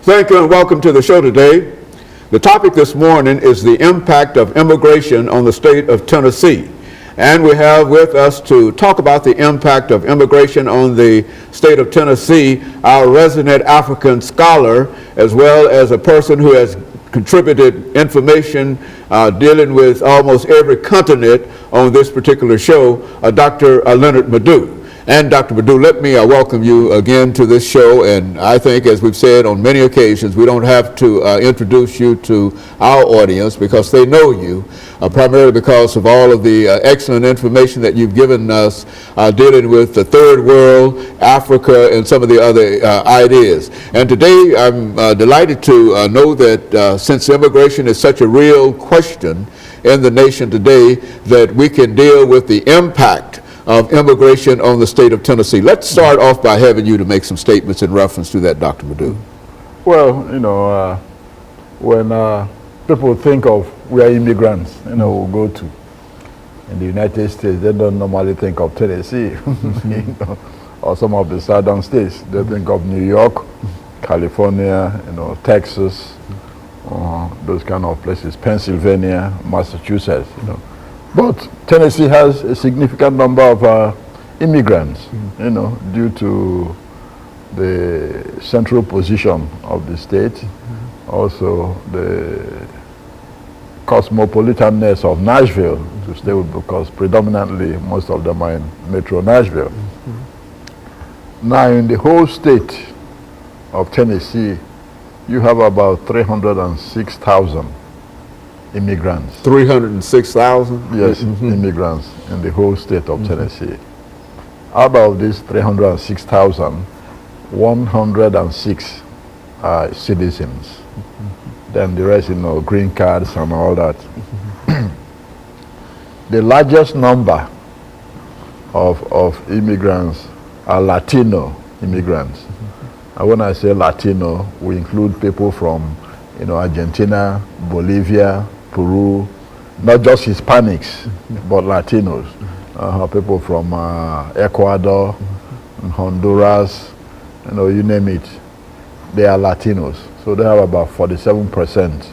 Thank you and welcome to the show today. The topic this morning is the impact of immigration on the state of Tennessee. And we have with us to talk about the impact of immigration on the state of Tennessee, our resident African scholar, as well as a person who has contributed information dealing with almost every continent on this particular show, Dr. LMadu. And Dr. LMadu, let me welcome you again to this show. And I think, as we've said on many occasions, we don't have to introduce you to our audience because they know you, primarily because of all of the excellent information that you've given us dealing with the third world, Africa, and some of the other ideas. And today I'm delighted to know that since immigration is such a real question in the nation today, that we can deal with the impact of immigration on the state of Tennessee. Let's start off by having you to make some statements in reference to that, Dr. LMadu. Well, when people think of where immigrants, will go to in the United States, they don't normally think of Tennessee, or some of the southern states. They think of New York, California, Texas, those kind of places, Pennsylvania, Massachusetts, But Tennessee has a significant number of immigrants, due to the central position of the state, also the cosmopolitanness of Nashville, to stay with, because predominantly most of them are in Metro Nashville. Now, in the whole state of Tennessee, you have about 306,000 immigrants. 306,000? Yes, immigrants in the whole state of Tennessee. Out of these 306,000, 106 are citizens. Then the rest, green cards and all that. The largest number of immigrants are Latino immigrants. And when I say Latino, we include people from Argentina, Bolivia, Peru, not just Hispanics, but Latinos. People from Ecuador, Honduras, you name it, they are Latinos. So they have about 47%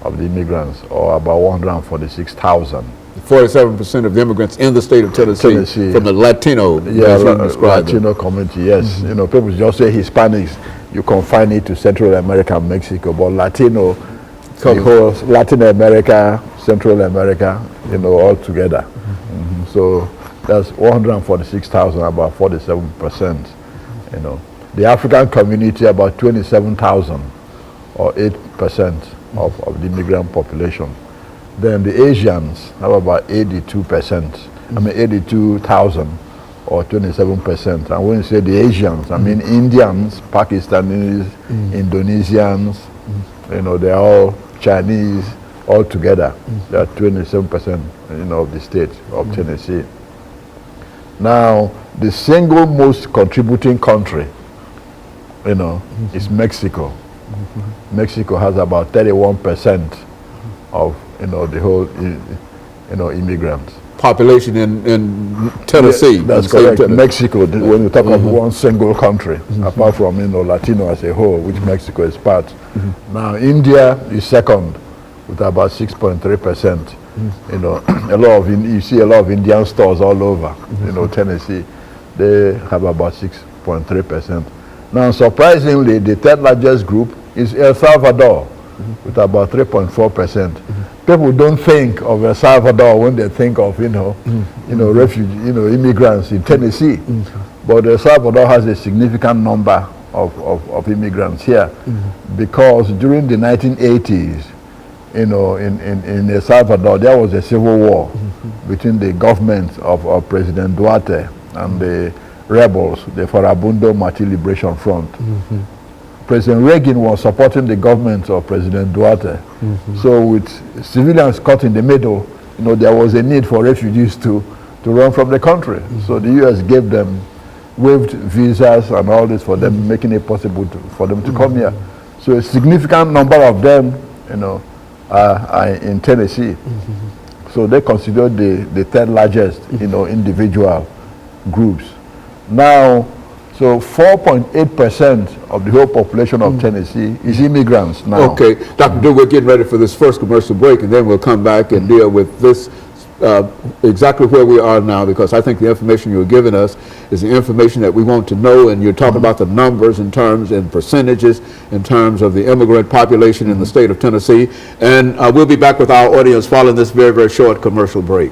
of the immigrants, or about 146,000. 47% of the immigrants in the state of Tennessee. From the Latino, Latino community, yes. People just say Hispanics, you confine it to Central America and Mexico, but Latino, the whole Latin America, Central America, all together. So that's 146,000, about 47%. The African community, about 27,000, or 8% of the immigrant population. Then the Asians have about 82%. 82,000, or 27%. And when you say the Asians, I mean Indians, Pakistanis, Indonesians, they're all Chinese, all together. They're 27%, of the state of Tennessee. Now, the single most contributing country, is Mexico. Mexico has about 31% of, the whole, immigrants. Population in Tennessee. Yeah, that's correct. Mexico, when you talk of one single country, apart from Latino as a whole, which Mexico is part. Now India is second with about 6.3%. You see a lot of Indian stores all over. Tennessee, they have about 6.3%. Now, surprisingly, the third largest group is El Salvador, with about 3.4%. People don't think of El Salvador when they think of refugee, immigrants in Tennessee, but El Salvador has a significant number of immigrants here, because during the 1980s, in El Salvador, there was a civil war between the government of President Duarte and the rebels, the Farabundo Marti Liberation Front. President Reagan was supporting the government of President Duarte. So with civilians caught in the middle, there was a need for refugees to run from the country. So the U.S. gave them, waived visas and all this for them, making it possible for them to come here. So a significant number of them, are in Tennessee. So they consider the third largest, individual groups. Now, so 4.8% of the whole population of Tennessee is immigrants now. Okay, Dr. Du, we're getting ready for this first commercial break, and then we'll come back and deal with this exactly where we are now, because I think the information you're giving us is the information that we want to know, and you're talking about the numbers in terms and percentages in terms of the immigrant population in the state of Tennessee. And we'll be back with our audience following this very, very short commercial break.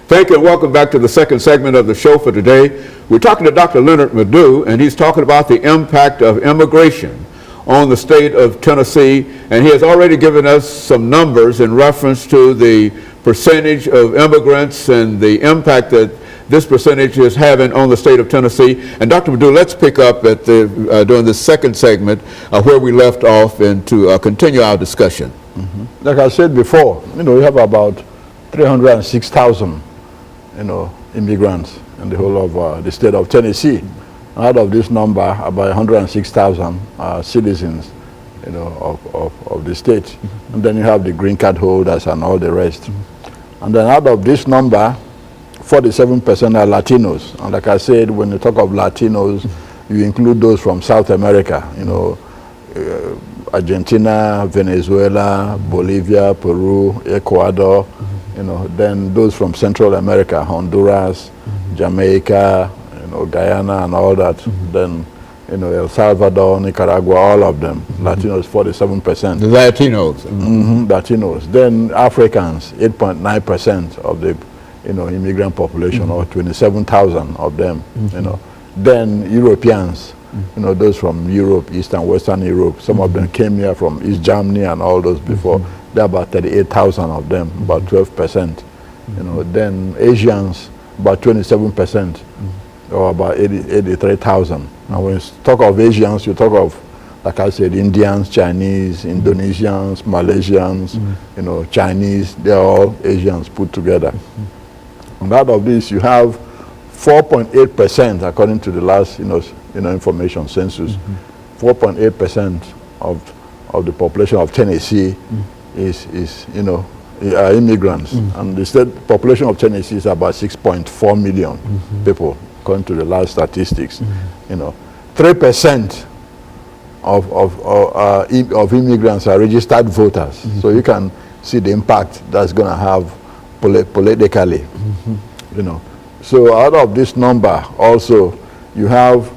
Thank you and welcome back to the second segment of the show for today. We're talking to Dr. LMadu, and he's talking about the impact of immigration on the state of Tennessee, and he has already given us some numbers in reference to the percentage of immigrants and the impact that this percentage is having on the state of Tennessee. And Dr. LMadu, let's pick up at during this second segment where we left off and to continue our discussion. Like I said before, we have about 306,000 immigrants in the whole of the state of Tennessee. Out of this number, about 106,000 are citizens, of the state. And then you have the green card holders and all the rest. And then out of this number, 47% are Latinos. And like I said, when you talk of Latinos, you include those from South America, Argentina, Venezuela, Bolivia, Peru, Ecuador, then those from Central America, Honduras, Jamaica, Guyana and all that. Then, El Salvador, Nicaragua, all of them. Latinos, 47%. The Latinos. Latinos. Then Africans, 8.9% of the, immigrant population, or 27,000 of them. Then Europeans, those from Europe, East and Western Europe. Some of them came here from East Germany and all those before. There are about 38,000 of them, about 12%. Then Asians, about 27%, or about 83,000. And when you talk of Asians, you talk of, like I said, Indians, Chinese, Indonesians, Malaysians, Chinese. They're all Asians put together. And out of this, you have 4.8%, according to the last, information census. 4.8% of the population of Tennessee is immigrants. And the state population of Tennessee is about 6.4 million people, according to the last statistics. 3% of immigrants are registered voters. So you can see the impact that's going to have politically. So out of this number also, you have,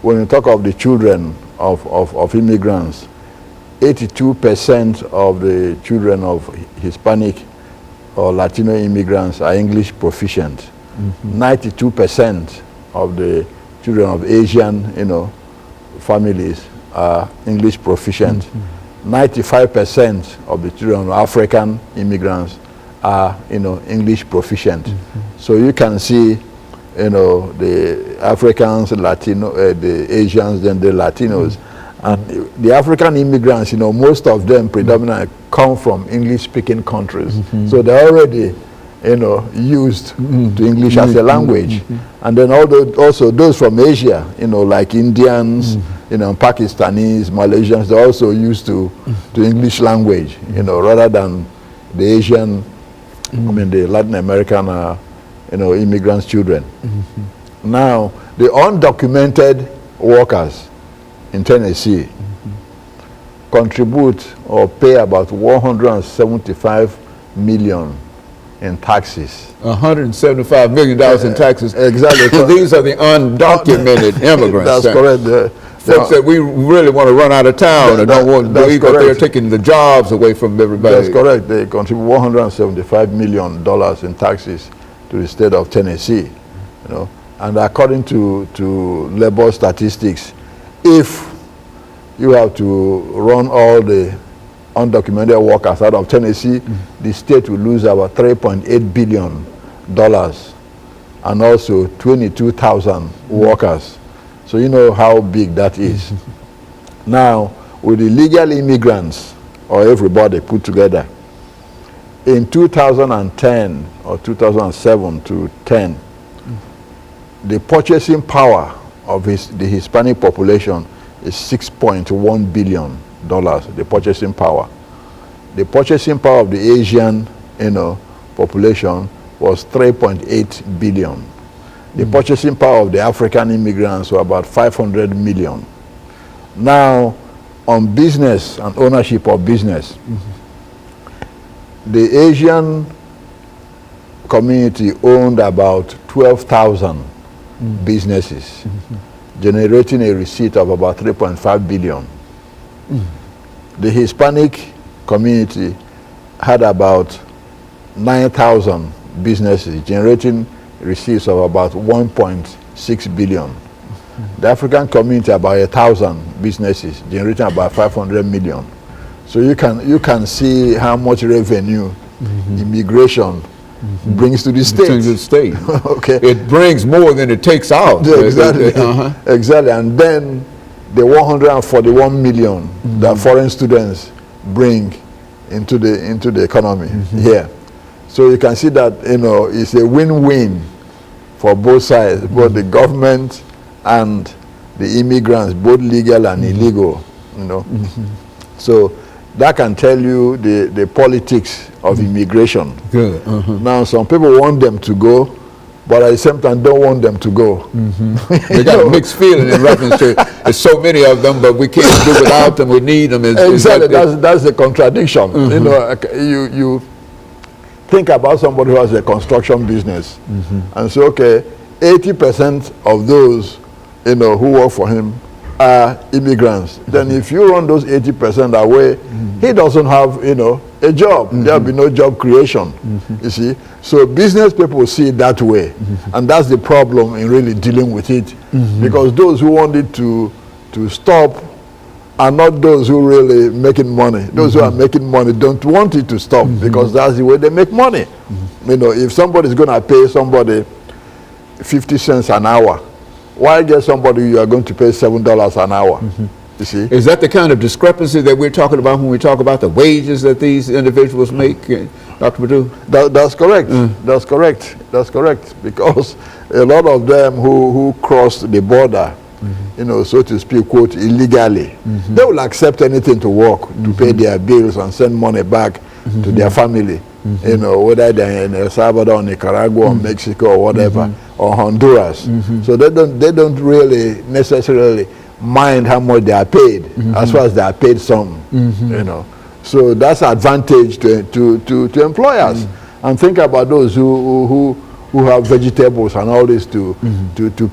when you talk of the children of immigrants, 82% of the children of Hispanic or Latino immigrants are English proficient. 92% of the children of Asian, families are English proficient. 95% of the children of African immigrants are, English proficient. So you can see you know, the Africans, Latino, the Asians, then the Latinos. And the African immigrants, you know, most of them predominantly come from English-speaking countries. So they're already, you know, used to English as a language. And then also those from Asia, you know, like Indians, you know, Pakistanis, Malaysians, they're also used to English language, you know, rather than the Asian, I mean, the Latin American, you know, immigrants' children. Now, the undocumented workers in Tennessee contribute or pay about $175 million in taxes. $175 million in taxes. Exactly. These are the undocumented immigrants. That's correct. Folks that we really want to run out of town and don't want to believe that they're taking the jobs away from everybody. That's correct. They contribute $175 million in taxes to the state of Tennessee. You know, and according to labor statistics, if you have to run all the undocumented workers out of Tennessee, the state will lose about $3.8 billion and also 22,000 workers. So you know how big that is. Now, with the legal immigrants, or everybody put together, in 2010 or 2007 to 10, the purchasing power of the Hispanic population is $6.1 billion, the purchasing power. The purchasing power of the Asian, you know, population was 3.8 billion. The purchasing power of the African immigrants were about 500 million. Now, on business and ownership of business, the Asian community owned about 12,000 businesses, generating a receipt of about 3.5 billion. The Hispanic community had about 9,000 businesses, generating receipts of about 1.6 billion. The African community about 1,000 businesses, generating about 500 million. So you can see how much revenue immigration brings to the state. To the state. Okay. It brings more than it takes out. Yeah, exactly. Exactly. And then the 141 million that foreign students bring into the economy here. So you can see that, you know, it's a win-win for both sides, both the government and the immigrants, both legal and illegal, you know. So that can tell you the politics of immigration. Good. Now, some people want them to go, but at the same time don't want them to go. They got a mixed feeling in reference to there's so many of them, but we can't do without them. We need them. Exactly. That's the contradiction. You know, you think about somebody who has a construction business and say, okay, 80% of those, you know, who work for him are immigrants. Then if you run those 80% away, he doesn't have, you know, a job. There'll be no job creation, you see. So business people see it that way. And that's the problem in really dealing with it. Because those who want it to stop are not those who really making money. Those who are making money don't want it to stop because that's the way they make money. You know, if somebody's going to pay somebody 50 cents an hour, why get somebody you are going to pay $7 an hour? You see? Is that the kind of discrepancy that we're talking about when we talk about the wages that these individuals make, Dr. Madu? That's correct. That's correct. That's correct. Because a lot of them who cross the border, you know, so to speak, quote, illegally, they will accept anything to work, to pay their bills and send money back to their family. You know, whether they're in El Salvador, Nicaragua, or Mexico, or whatever, or Honduras. So they don't really necessarily mind how much they are paid, as far as they are paid some. You know, so that's advantage to employers. And think about those who have vegetables and all this to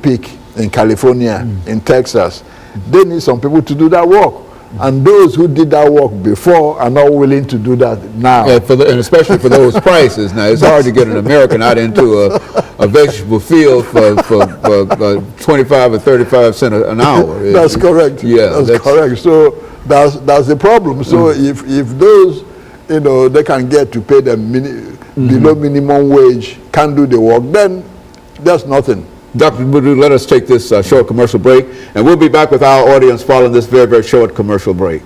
pick in California, in Texas. They need some people to do that work. And those who did that work before are not willing to do that now. And especially for those prices. Now, it's hard to get an American out into a vegetable field for 25 or 35 cents an hour. That's correct. Yeah, that's correct. So that's the problem. So if those, you know, they can get to pay them below minimum wage, can't do the work, then there's nothing. Dr. LMadu, let us take this short commercial break, and we'll be back with our audience following this very, very short commercial break.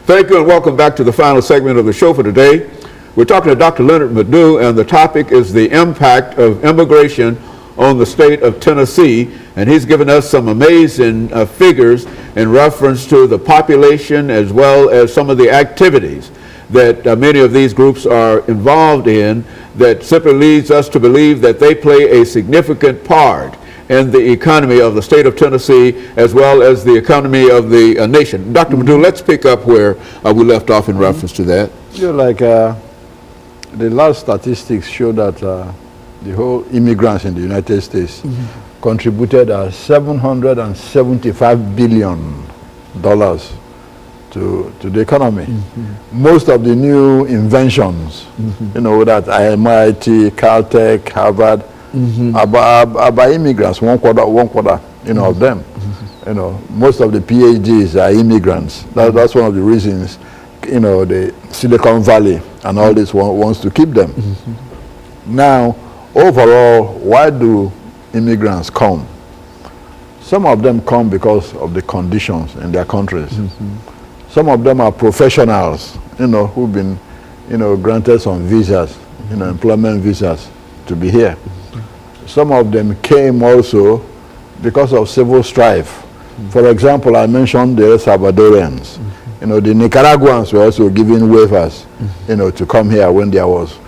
Thank you and welcome back to the final segment of the show for today. We're talking to Dr. LMadu, and the topic is the impact of immigration on the state of Tennessee, and he's given us some amazing figures in reference to the population as well as some of the activities that many of these groups are involved in, that simply leads us to believe that they play a significant part in the economy of the state of Tennessee as well as the economy of the nation. Dr. LMadu, let's pick up where we left off in reference to that. You know, like the last statistics show that the whole immigrants in the United States contributed $775 billion to the economy. Most of the new inventions, you know, that MIT, Caltech, Harvard, are by immigrants, one quarter, you know, of them. You know, most of the PhDs are immigrants. That's one of the reasons, you know, the Silicon Valley and all this wants to keep them. Now, overall, why do immigrants come? Some of them come because of the conditions in their countries. Some of them are professionals, you know, who've been, you know, granted some visas, you know, employment visas to be here. Some of them came also because of civil strife. For example, I mentioned the El Salvadorians. You know, the Nicaraguans were also given waivers, you know, to come here when there was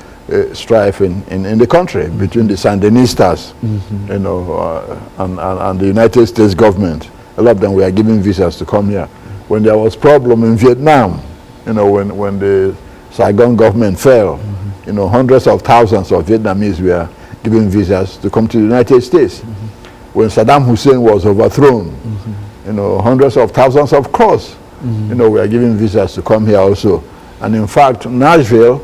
strife in the country between the Sandinistas, you know, and the United States government. A lot of them were given visas to come here. When there was problem in Vietnam, you know, when the Saigon government fell, you know, hundreds of thousands of Vietnamese were given visas to come to the United States. When Saddam Hussein was overthrown, you know, hundreds of thousands of Kurds, you know, were given visas to come here also. And in fact, Nashville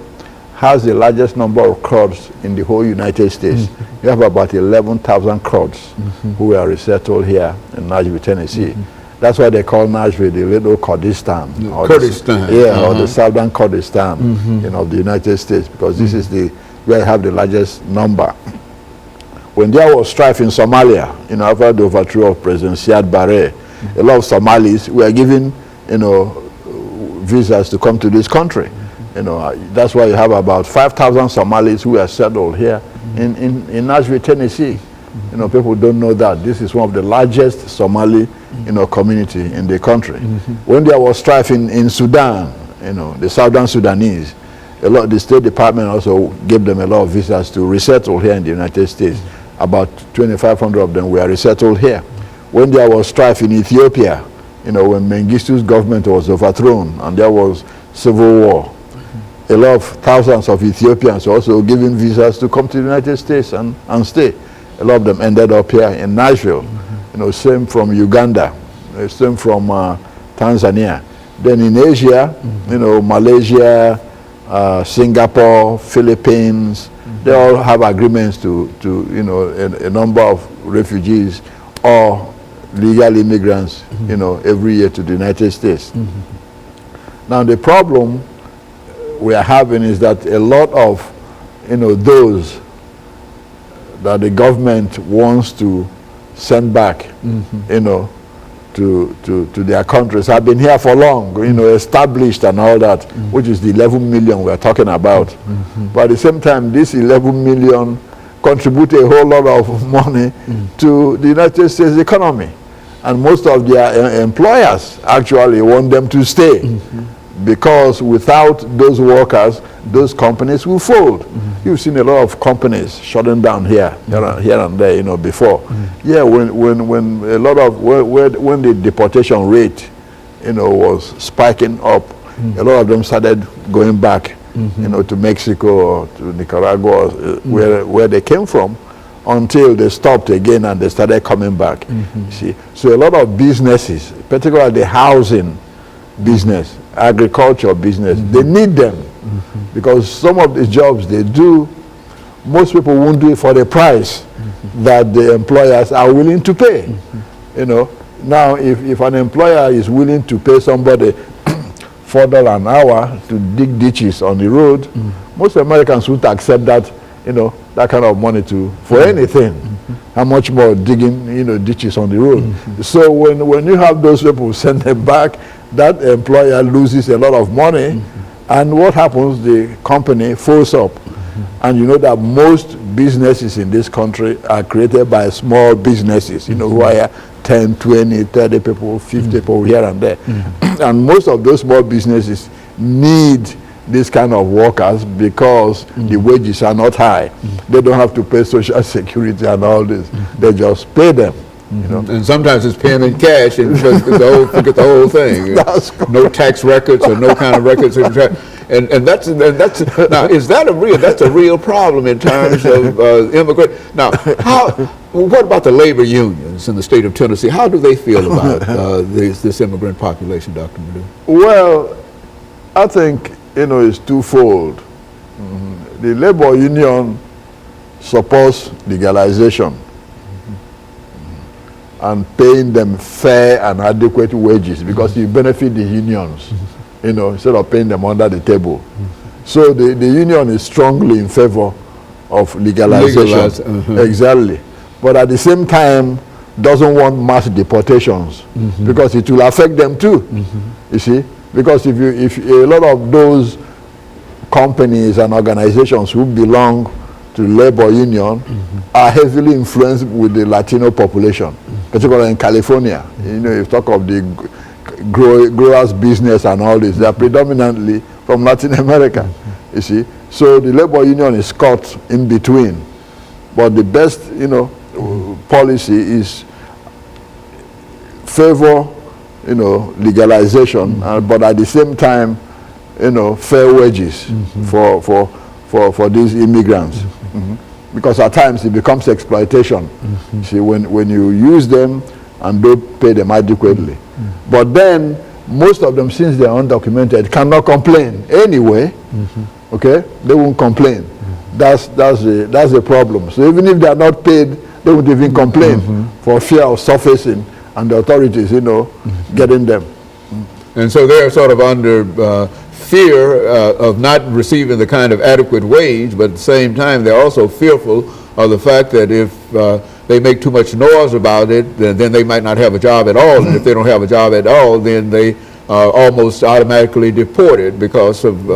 has the largest number of Kurds in the whole United States. You have about 11,000 Kurds who were resettled here in Nashville, Tennessee. That's why they call Nashville the little Kurdistan. Kurdistan. Or the southern Kurdistan, you know, of the United States, because this is where you have the largest number. When there was strife in Somalia, you know, after the overthrow of President Siad Barre, a lot of Somalis were given, you know, visas to come to this country. You know, that's why you have about 5,000 Somalis who are settled here in Nashville, Tennessee. You know, people don't know that this is one of the largest Somali, you know, community in the country. When there was strife in Sudan, you know, the Southern Sudanese, the State Department also gave them a lot of visas to resettle here in the United States. About 2,500 of them were resettled here. When there was strife in Ethiopia, you know, when Mengistu's government was overthrown and there was civil war, a lot of thousands of Ethiopians were also given visas to come to the United States and stay. A lot of them ended up here in Nashville. You know, same from Uganda, same from Tanzania. Then in Asia, you know, Malaysia, Singapore, Philippines, they all have agreements to you know, a number of refugees or legal immigrants, you know, every year to the United States. Now the problem we are having is that a lot of, you know, those that the government wants to send back, you know, to their countries have been here for long, you know, established and all that, which is the 11 million we're talking about. But at the same time, this 11 million contribute a whole lot of money to the United States economy. And most of their employers actually want them to stay. Because without those workers, those companies will fold. You've seen a lot of companies shutting down here and there, you know, before. Yeah, when a lot of when the deportation rate, you know, was spiking up, a lot of them started going back you know, to Mexico or to Nicaragua, where they came from, until they stopped again and they started coming back. You see, so a lot of businesses, particularly the housing business, agriculture business, they need them because some of the jobs they do, most people won't do it for the price that the employers are willing to pay. You know, now if an employer is willing to pay somebody $4 an hour to dig ditches on the road, most Americans would accept that, you know, that kind of money for anything. How much more digging, you know, ditches on the road. So when you have those people send them back, that employer loses a lot of money, and what happens? The company folds up. And you know that most businesses in this country are created by small businesses, you know, who are 10, 20, 30 people, 50 people here and there. And most of those small businesses need this kind of workers because the wages are not high. They don't have to pay social security and all this. They just pay them. You know? And sometimes it's paying in cash and forget the whole thing. No tax records or no kind of records. And that's now, is that that's a real problem in terms of immigrant? Now, what about the labor unions in the state of Tennessee? How do they feel about this immigrant population, Dr. LMadu? Well, I think, you know, it's twofold. The labor union supports legalization and paying them fair and adequate wages because you benefit the unions, you know, instead of paying them under the table. So the union is strongly in favor of legalization. Exactly. But at the same time, doesn't want mass deportations because it will affect them too. You see, because if a lot of those companies and organizations who belong to labor union are heavily influenced with the Latino population, particularly in California. You know, if you talk of the growers business and all this, they are predominantly from Latin America, you see. So the labor union is caught in between. But the best, you know, policy is favor, you know, legalization, but at the same time, you know, fair wages for these immigrants. Because at times it becomes exploitation. See, when you use them and don't pay them adequately. But then most of them, since they're undocumented, cannot complain anyway. Okay, they won't complain. That's the problem. So even if they are not paid, they won't even complain for fear of surfacing and the authorities, you know, getting them. And so they're sort of under fear of not receiving the kind of adequate wage, but at the same time they're also fearful of the fact that if they make too much noise about it, then they might not have a job at all. And if they don't have a job at all, then they are almost automatically deported because of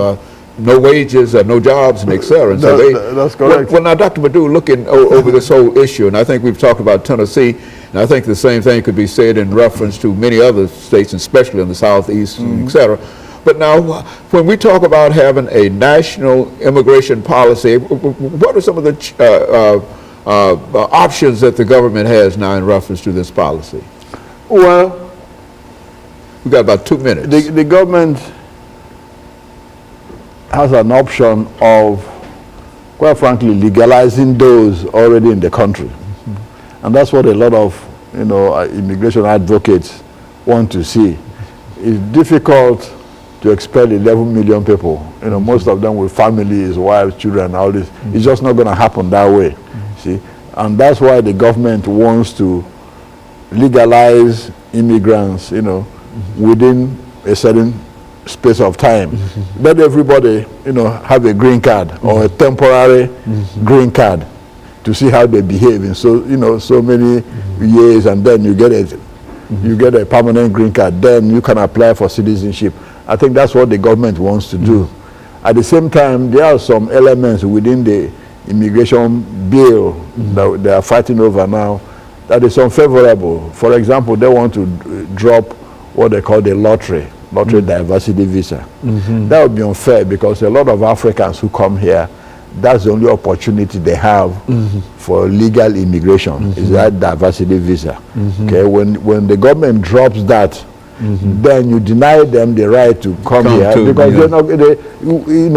no wages or no jobs and et cetera. And so that's correct. Well, now, Dr. LMadu, looking over this whole issue, and I think we've talked about Tennessee, and I think the same thing could be said in reference to many other states, especially in the Southeast, et cetera. But now, when we talk about having a national immigration policy, what are some of the options that the government has now in reference to this policy? Well, we've got about 2 minutes. The government has an option of, quite frankly, legalizing those already in the country. And that's what a lot of, you know, immigration advocates want to see. It's difficult to expel 11 million people, you know, most of them with families, wives, children, all this. It's just not going to happen that way, see. And that's why the government wants to legalize immigrants, you know, within a certain space of time. Let everybody, you know, have a green card or a temporary green card to see how they behave in so many years, and then you get a permanent green card. Then you can apply for citizenship. I think that's what the government wants to do. At the same time, there are some elements within the immigration bill that they are fighting over now that is unfavorable. For example, they want to drop what they call the lottery diversity visa. That would be unfair because a lot of Africans who come here, that's the only opportunity they have for legal immigration is that diversity visa. Okay, when the government drops that, then you deny them the right to come here because they're not,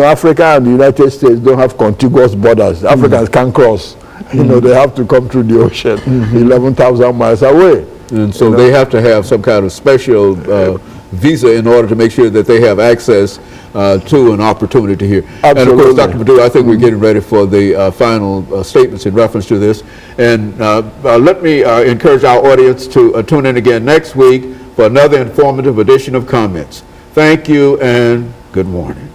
Africa and the United States don't have contiguous borders. Africans can't cross. They have to come through the ocean, 11,000 miles away. And so they have to have some kind of special visa in order to make sure that they have access to an opportunity here. Absolutely. And of course, Dr. Perdue, I think we're getting ready for the final statements in reference to this. And let me encourage our audience to tune in again next week for another informative edition of Comments. Thank you and good morning.